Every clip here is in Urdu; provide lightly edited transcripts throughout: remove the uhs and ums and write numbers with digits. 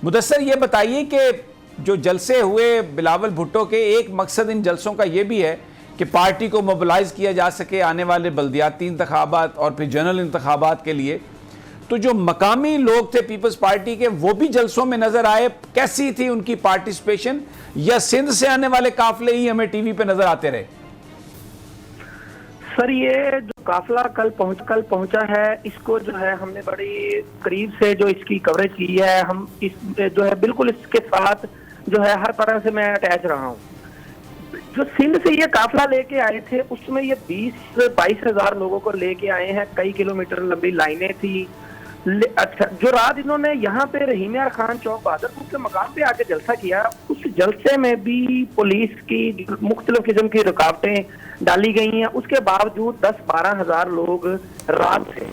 مدثر یہ بتائیے کہ جو جلسے ہوئے بلاول بھٹو کے، ایک مقصد ان جلسوں کا یہ بھی ہے کہ پارٹی کو موبلائز کیا جا سکے آنے والے بلدیاتی انتخابات اور پھر جنرل انتخابات کے لیے. تو جو مقامی لوگ تھے پیپلز پارٹی کے وہ بھی جلسوں میں نظر آئے، کیسی تھی ان کی پارٹیسپیشن، یا سندھ سے آنے والے قافلے ہی ہمیں ٹی وی پہ نظر آتے رہے؟ سر یہ جو قافلہ کل پہنچا ہے، اس کو جو ہے ہم نے بڑی قریب سے جو اس کی کوریج کی ہے. ہم اس جو ہے بالکل اس کے ساتھ جو ہے ہر طرح سے میں اٹیچ رہا ہوں. جو سندھ سے یہ قافلہ لے کے آئے تھے اس میں یہ 20-22 ہزار لوگوں کو لے کے آئے ہیں. کئی کلومیٹر لمبی لائنیں تھی. اچھا، جو رات انہوں نے یہاں پہ رحیم یار خان چوک بہادرپور کے مقام پہ آ کے جلسہ کیا، اس جلسے میں بھی پولیس کی مختلف قسم کی رکاوٹیں ڈالی گئی ہیں. اس کے باوجود 10-12 ہزار لوگ رات سے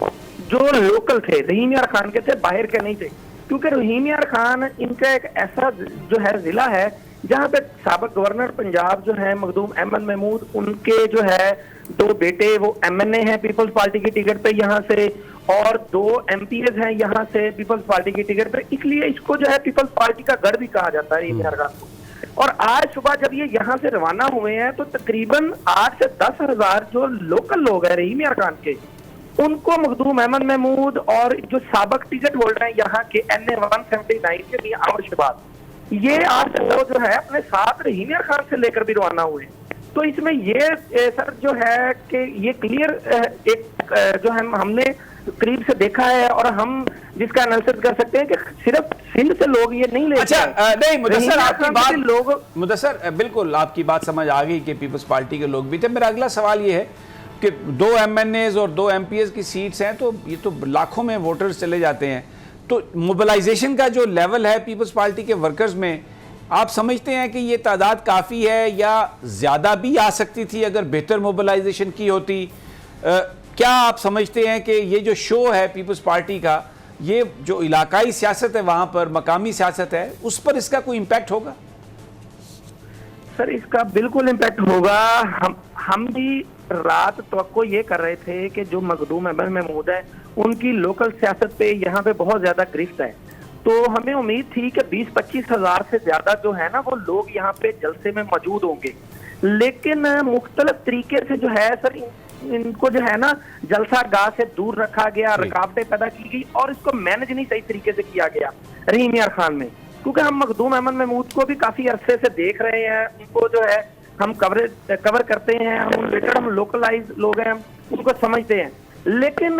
جو لوکل تھے، رحیم یار خان کے تھے، باہر کے نہیں تھے. کیونکہ رحیم یار خان ان کا ایک ایسا جو ہے ضلع ہے جہاں پہ سابق گورنر پنجاب جو ہے مخدوم احمد محمود، ان کے جو ہے 2 بیٹے وہ MNA ہیں پیپلز پارٹی کی ٹکٹ پہ یہاں سے، اور 2 MPs ہیں یہاں سے پیپلز پارٹی کی ٹکٹ پہ. اس لیے اس کو جو ہے پیپلز پارٹی کا گڑھ بھی کہا جاتا ہے رحیم یار خان کو. اور آج صبح جب یہ یہاں سے روانہ ہوئے ہیں تو تقریباً 8 سے 10 ہزار جو لوکل لوگ ہیں رحیم یار خان کے، ان کو مخدوم احمد محمود اور جو سابق ٹکٹ ہولڈر ہیں یہاں کے NA 179 کے میاں عمر شہباز، یہ آج وہ جو ہے اپنے ساتھ رحیم یار خان سے لے کر بھی روانہ ہوئے. تو اس میں یہ سر جو ہے کہ یہ کلیئر ایک جو ہم نے قریب سے دیکھا ہے، اور ہم جس کا انالیسس کر سکتے ہیں کہ صرف سندھ سے لوگ یہ نہیں لے. اچھا نہیں مدثر، آپ کی بات مدثر بالکل آپ کی بات سمجھ آ گئی کہ پیپلز پارٹی کے لوگ بھی تھے. میرا اگلا سوال یہ ہے کہ 2 MNAs اور 2 MPs کی سیٹس ہیں، تو یہ تو لاکھوں میں ووٹرز چلے جاتے ہیں. تو موبلائزیشن کا جو لیول ہے پیپلز پارٹی کے ورکرز میں، آپ سمجھتے ہیں کہ یہ تعداد کافی ہے یا زیادہ بھی آ سکتی تھی اگر بہتر موبلائزیشن کی ہوتی؟ کیا آپ سمجھتے ہیں کہ یہ جو شو ہے پیپلز پارٹی کا، یہ جو علاقائی سیاست ہے وہاں پر، مقامی سیاست ہے، اس پر اس کا کوئی امپیکٹ ہوگا؟ سر اس کا بالکل امپیکٹ ہوگا. ہم بھی رات توقع یہ کر رہے تھے کہ جو مخدوم احمد محمود ہے ان کی لوکل سیاست پہ یہاں پہ بہت زیادہ گرفت ہے. تو ہمیں امید تھی کہ 20-25 ہزار سے زیادہ جو ہے نا وہ لوگ یہاں پہ جلسے میں موجود ہوں گے. لیکن مختلف طریقے سے جو ہے سر ان کو جو ہے نا جلسہ گاہ سے دور رکھا گیا، رکاوٹیں پیدا کی گئی، اور اس کو مینج نہیں صحیح طریقے سے کیا گیا رحیم یار خان میں. کیونکہ ہم مخدوم احمد محمود کو بھی کافی عرصے سے دیکھ رہے ہیں، ان کو جو ہے ہم کور کرتے ہیں، ہم لوکلائز لوگ ہیں، ان کو سمجھتے ہیں. لیکن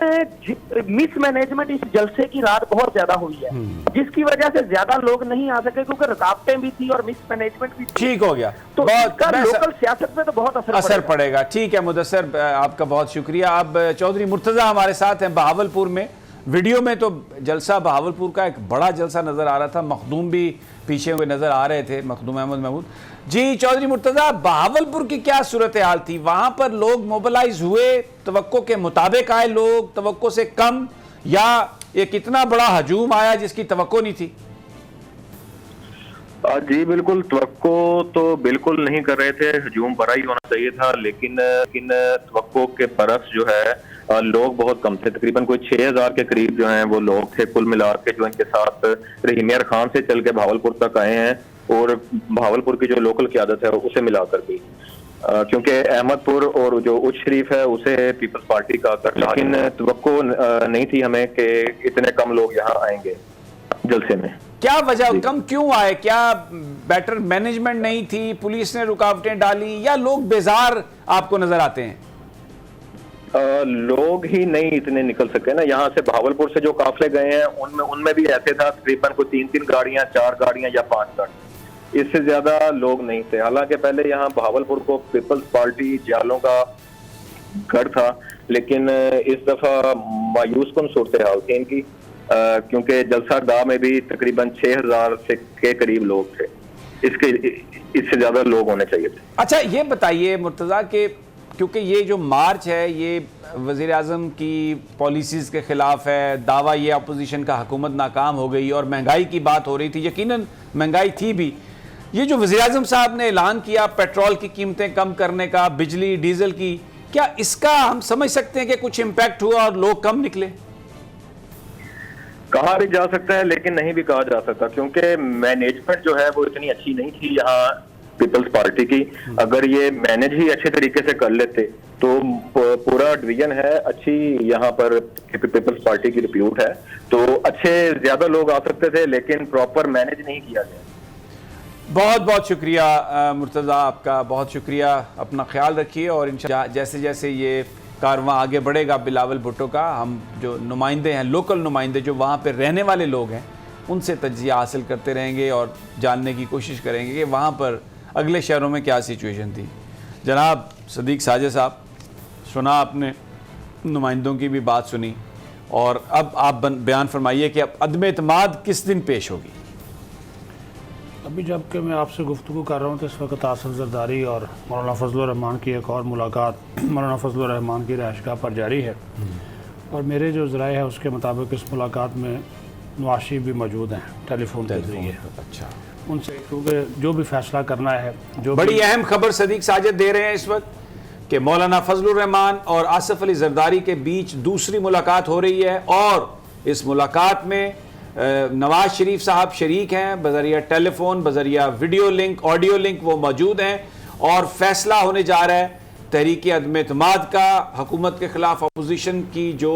مس مینجمنٹ اس جلسے کی رات بہت زیادہ ہوئی ہے، جس کی وجہ سے زیادہ لوگ نہیں آ سکے، کیونکہ رکاوٹیں بھی تھی اور مس مینجمنٹ بھی تھی. ٹھیک ہو گیا، تو لوکل سیاست پہ تو بہت اثر پڑے گا. ٹھیک ہے مدثر، آپ کا بہت شکریہ. اب چودھری مرتضیٰ ہمارے ساتھ ہیں بہاولپور میں. ویڈیو میں تو جلسہ بہاولپور کا ایک بڑا جلسہ نظر آ رہا تھا، مخدوم بھی پیچھے ہوئے نظر آ رہے تھے، مخدوم احمد محمود. جی چودھری مرتضیٰ، بہاولپور کی کیا صورتحال تھی؟ وہاں پر لوگ موبلائز ہوئے توقع کے مطابق آئے، لوگ توقع سے کم، یا ایک اتنا بڑا ہجوم آیا جس کی توقع نہیں تھی؟ جی بالکل، توقع تو بالکل نہیں کر رہے تھے، ہجوم بڑا ہی ہونا چاہیے تھا، لیکن توقع کے برعکس جو ہے لوگ بہت کم تھے. تقریباً کوئی 6000 کے قریب جو ہیں وہ لوگ تھے کل ملا کے، جو ان کے ساتھ رحیم یار خان سے چل کے بہاولپور تک آئے ہیں، اور بہاولپور کی جو لوکل قیادت ہے اسے ملا کر بھی، کیونکہ احمد پور اور جو اچ شریف ہے اسے پیپلز پارٹی کا کر، لیکن توقع نہیں تھی ہمیں کہ اتنے کم لوگ یہاں آئیں گے جلسے میں. کیا وجہ، کم کیوں آئے؟ کیا بیٹر مینجمنٹ نہیں تھی، پولیس نے رکاوٹیں ڈالی، یا لوگ بیزار آپ کو نظر آتے ہیں؟ لوگ ہی نہیں اتنے نکل سکے نا. یہاں سے بہاولپور سے جو قافلے گئے ہیں ان میں بھی ایسے تھا تقریباً کوئی 3 گاڑیاں، 4 گاڑیاں یا 5 گاڑیاں، اس سے زیادہ لوگ نہیں تھے. حالانکہ پہلے یہاں بہاولپور کو پیپلز پارٹی جالوں کا گھر تھا، لیکن اس دفعہ مایوس کن صورتحال تھی ان کی، کیونکہ جلسہ گاہ میں بھی تقریباً 6000 کے قریب لوگ تھے. اس سے زیادہ لوگ ہونے چاہیے تھے. اچھا یہ بتائیے مرتضیٰ کہ کیونکہ یہ جو مارچ ہے یہ وزیر اعظم کی پالیسیز کے خلاف ہے، دعویٰ یہ اپوزیشن کا حکومت ناکام ہو گئی، اور مہنگائی کی بات ہو رہی تھی، یقیناً مہنگائی تھی بھی. یہ جو وزیر اعظم صاحب نے اعلان کیا پیٹرول کی قیمتیں کم کرنے کا، بجلی ڈیزل کی، کیا اس کا ہم سمجھ سکتے ہیں کہ کچھ امپیکٹ ہوا اور لوگ کم نکلے؟ کہا بھی جا سکتا ہے لیکن نہیں بھی کہا جا سکتا، کیونکہ مینجمنٹ جو ہے وہ اتنی اچھی نہیں تھی یہاں پیپلز پارٹی کی. اگر یہ مینج ہی اچھے طریقے سے کر لیتے تو پورا ڈویژن ہے اچھی، یہاں پر پیپلز پارٹی کی ریپیوٹ ہے، تو اچھے زیادہ لوگ آ سکتے تھے لیکن پراپر مینج نہیں کیا گیا. بہت بہت شکریہ مرتضیٰ، آپ کا بہت شکریہ. اپنا خیال رکھیے، اور انشاءاللہ جیسے جیسے یہ کارواں آگے بڑھے گا بلاول بھٹو کا، ہم جو نمائندے ہیں، لوکل نمائندے جو وہاں پہ رہنے والے لوگ ہیں، ان سے تجزیہ حاصل کرتے رہیں گے اور جاننے کی کوشش کریں گے کہ وہاں پر اگلے شہروں میں کیا سچویشن تھی. جناب صدیق ساجد صاحب، سنا آپ نے، نمائندوں کی بھی بات سنی، اور اب آپ بیان فرمائیے کہ اب عدم اعتماد کس دن پیش ہوگی؟ ابھی جب کہ میں آپ سے گفتگو کر رہا ہوں تو اس وقت آصف زرداری اور مولانا فضل الرحمان کی ایک اور ملاقات مولانا فضل الرحمان کی رہائشگاہ پر جاری ہے، اور میرے جو ذرائع ہے اس کے مطابق اس ملاقات میں نواز شریف بھی موجود ہیں ٹیلی فون کے ذریعے. اچھا، ان سے کیونکہ جو بھی فیصلہ کرنا ہے، جو بڑی اہم خبر صدیق ساجد دے رہے ہیں اس وقت کہ مولانا فضل الرحمان اور آصف علی زرداری کے بیچ دوسری ملاقات ہو رہی ہے، اور اس ملاقات میں نواز شریف صاحب شریک ہیں، بذریعہ ٹیلی فون، بذریعہ ویڈیو لنک، آڈیو لنک وہ موجود ہیں، اور فیصلہ ہونے جا رہا ہے تحریک عدم اعتماد کا. حکومت کے خلاف اپوزیشن کی جو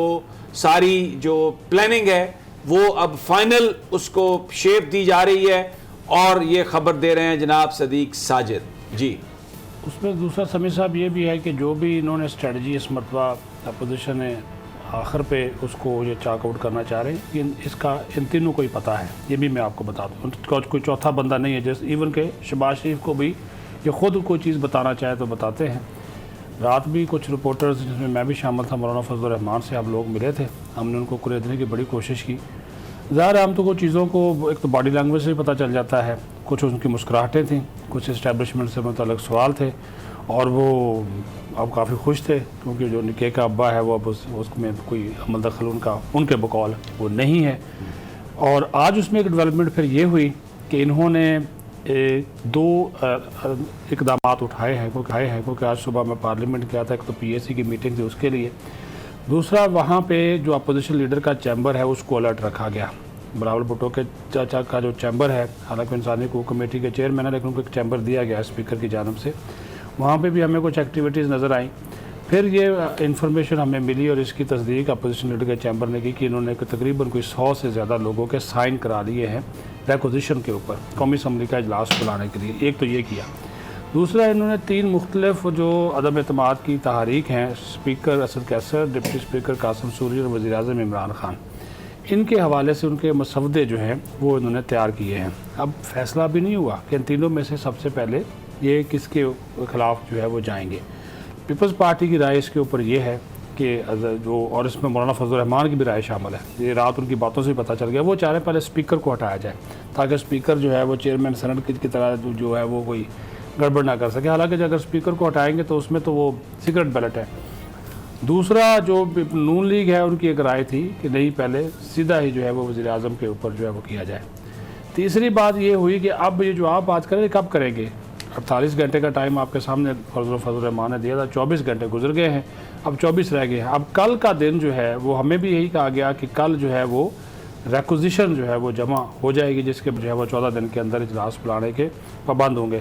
ساری جو پلاننگ ہے وہ اب فائنل اس کو شیپ دی جا رہی ہے، اور یہ خبر دے رہے ہیں جناب صدیق ساجد. جی، اس میں دوسرا سمیع صاحب یہ بھی ہے کہ جو بھی انہوں نے اسٹریٹجی اس مرتبہ اپوزیشن نے آخر پہ اس کو یہ چاک آؤٹ کرنا چاہ رہے ہیں، اس کا ان تینوں کو ہی پتہ ہے. یہ بھی میں آپ کو بتا دوں، کوئی چوتھا بندہ نہیں ہے، جیسے ایون کہ شہباز شریف کو بھی یہ خود کوئی چیز بتانا چاہے تو بتاتے ہیں. رات بھی کچھ رپورٹرز جس میں میں بھی شامل تھا، مولانا فضل الرحمان سے ہم لوگ ملے تھے، ہم نے ان کو کریدنے کی بڑی کوشش کی. ظاہر ہے ہم تو کچھ چیزوں کو ایک تو باڈی لینگویج سے پتہ چل جاتا ہے، کچھ ان کی مسکراہٹیں تھیں، کچھ اسٹیبلشمنٹ سے متعلق سوال تھے، اور وہ اب کافی خوش تھے کیونکہ جو نکے کا ابا ہے وہ اب اس میں کوئی عمل دخل ان کے بقول وہ نہیں ہے. اور آج اس میں ایک ڈیولپمنٹ پھر یہ ہوئی کہ انہوں نے دو اقدامات اٹھائے ہیں کیونکہ آج صبح میں پارلیمنٹ گیا تھا. ایک تو پی ایس سی کی میٹنگ تھی اس کے لیے، دوسرا وہاں پہ جو اپوزیشن لیڈر کا چیمبر ہے اس کو الرٹ رکھا گیا. بلاول بھٹو کے چاچا کا جو چیمبر ہے، حالانکہ انسانی حقوق کمیٹی کے چیئرمین ہے، لیکن ان کو ایک چیمبر دیا گیا اسپیکر کی جانب سے. وہاں پہ بھی ہمیں کچھ ایکٹیویٹیز نظر آئیں. پھر یہ انفارمیشن ہمیں ملی اور اس کی تصدیق اپوزیشن لیڈر کے چیمبر نے کی کہ انہوں نے تقریباً کوئی 100 سے زیادہ لوگوں کے سائن کرا لیے ہیں ریکوزیشن کے اوپر قومی اسمبلی کا اجلاس بلانے کے لیے. ایک تو یہ کیا. دوسرا انہوں نے 3 مختلف جو عدم اعتماد کی تحریک ہیں، اسپیکر اسد کیسر، ڈپٹی اسپیکر قاسم سوری اور وزیر اعظم عمران خان، ان کے حوالے سے ان کے مسودے جو ہیں وہ انہوں نے تیار کیے ہیں. اب فیصلہ بھی نہیں ہوا کہ ان تینوں میں سے سب سے پہلے یہ کس کے خلاف جو ہے وہ جائیں گے. پیپلز پارٹی کی رائے اس کے اوپر یہ ہے کہ جو، اور اس میں مولانا فضل الرحمان کی بھی رائے شامل ہے، یہ رات ان کی باتوں سے پتہ چل گیا، وہ چاہ رہے ہیں پہلے اسپیکر کو ہٹایا جائے تاکہ اسپیکر جو ہے وہ چیئرمین سینٹ کی طرح جو ہے وہ کوئی گڑبڑ نہ کر سکے. حالانکہ اگر اسپیکر کو ہٹائیں گے تو اس میں تو وہ سیکرٹ بیلٹ ہے. دوسرا جو نون لیگ ہے ان کی ایک رائے تھی کہ نہیں، پہلے سیدھا ہی جو ہے وہ وزیر اعظم کے اوپر جو ہے وہ کیا جائے. تیسری بات یہ ہوئی کہ اب یہ جو آپ بات کریں کب کریں گے. 48 گھنٹے کا ٹائم آپ کے سامنے فضل الرحمان نے دیا تھا، 24 گھنٹے گزر گئے ہیں، اب 24 رہ گئے ہیں. اب کل کا دن جو ہے وہ ہمیں بھی یہی کہا گیا کہ کل جو ہے وہ ریکوزیشن جو ہے وہ جمع ہو جائے گی، جس کے جو ہے وہ 14 دن کے اندر اجلاس بلانے کے پابند ہوں گے.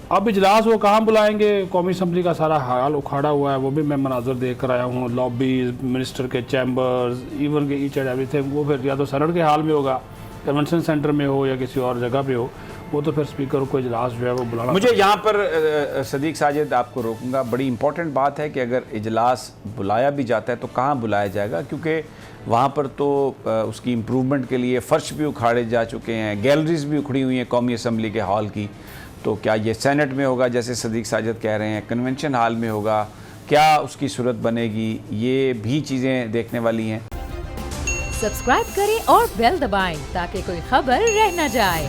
اب اجلاس وہ کہاں بلائیں گے؟ قومی اسمبلی کا سارا حال اکھاڑا ہوا ہے، وہ بھی میں مناظر دیکھ کر آیا ہوں، لابیز، منسٹر کے چیمبرز، ایون کہ ایچ اینڈ ایوری تھنگ، وہ پھر یا تو سینٹ کے حال میں ہوگا، کنونشن سینٹر میں ہو یا کسی اور جگہ پہ ہو، وہ تو پھر اسپیکر کو اجلاس جو ہے وہ بلانا. مجھے یہاں پر صدیق ساجد آپ کو روکوں گا. بڑی امپورٹنٹ بات ہے کہ اگر اجلاس بلایا بھی جاتا ہے تو کہاں بلایا جائے گا، کیونکہ وہاں پر تو اس کی امپرومنٹ کے لیے فرش بھی اکھاڑے جا چکے ہیں، گیلریز بھی اکھڑی ہوئی ہیں قومی اسمبلی کے ہال کی. تو کیا یہ سینٹ میں ہوگا جیسے صدیق ساجد کہہ رہے ہیں، کنونشن ہال میں ہوگا، کیا اس کی صورت بنے گی، یہ بھی چیزیں دیکھنے والی ہیں. سبسکرائب کریں اور بیل دبائیں تاکہ کوئی خبر رہ نہ جائے.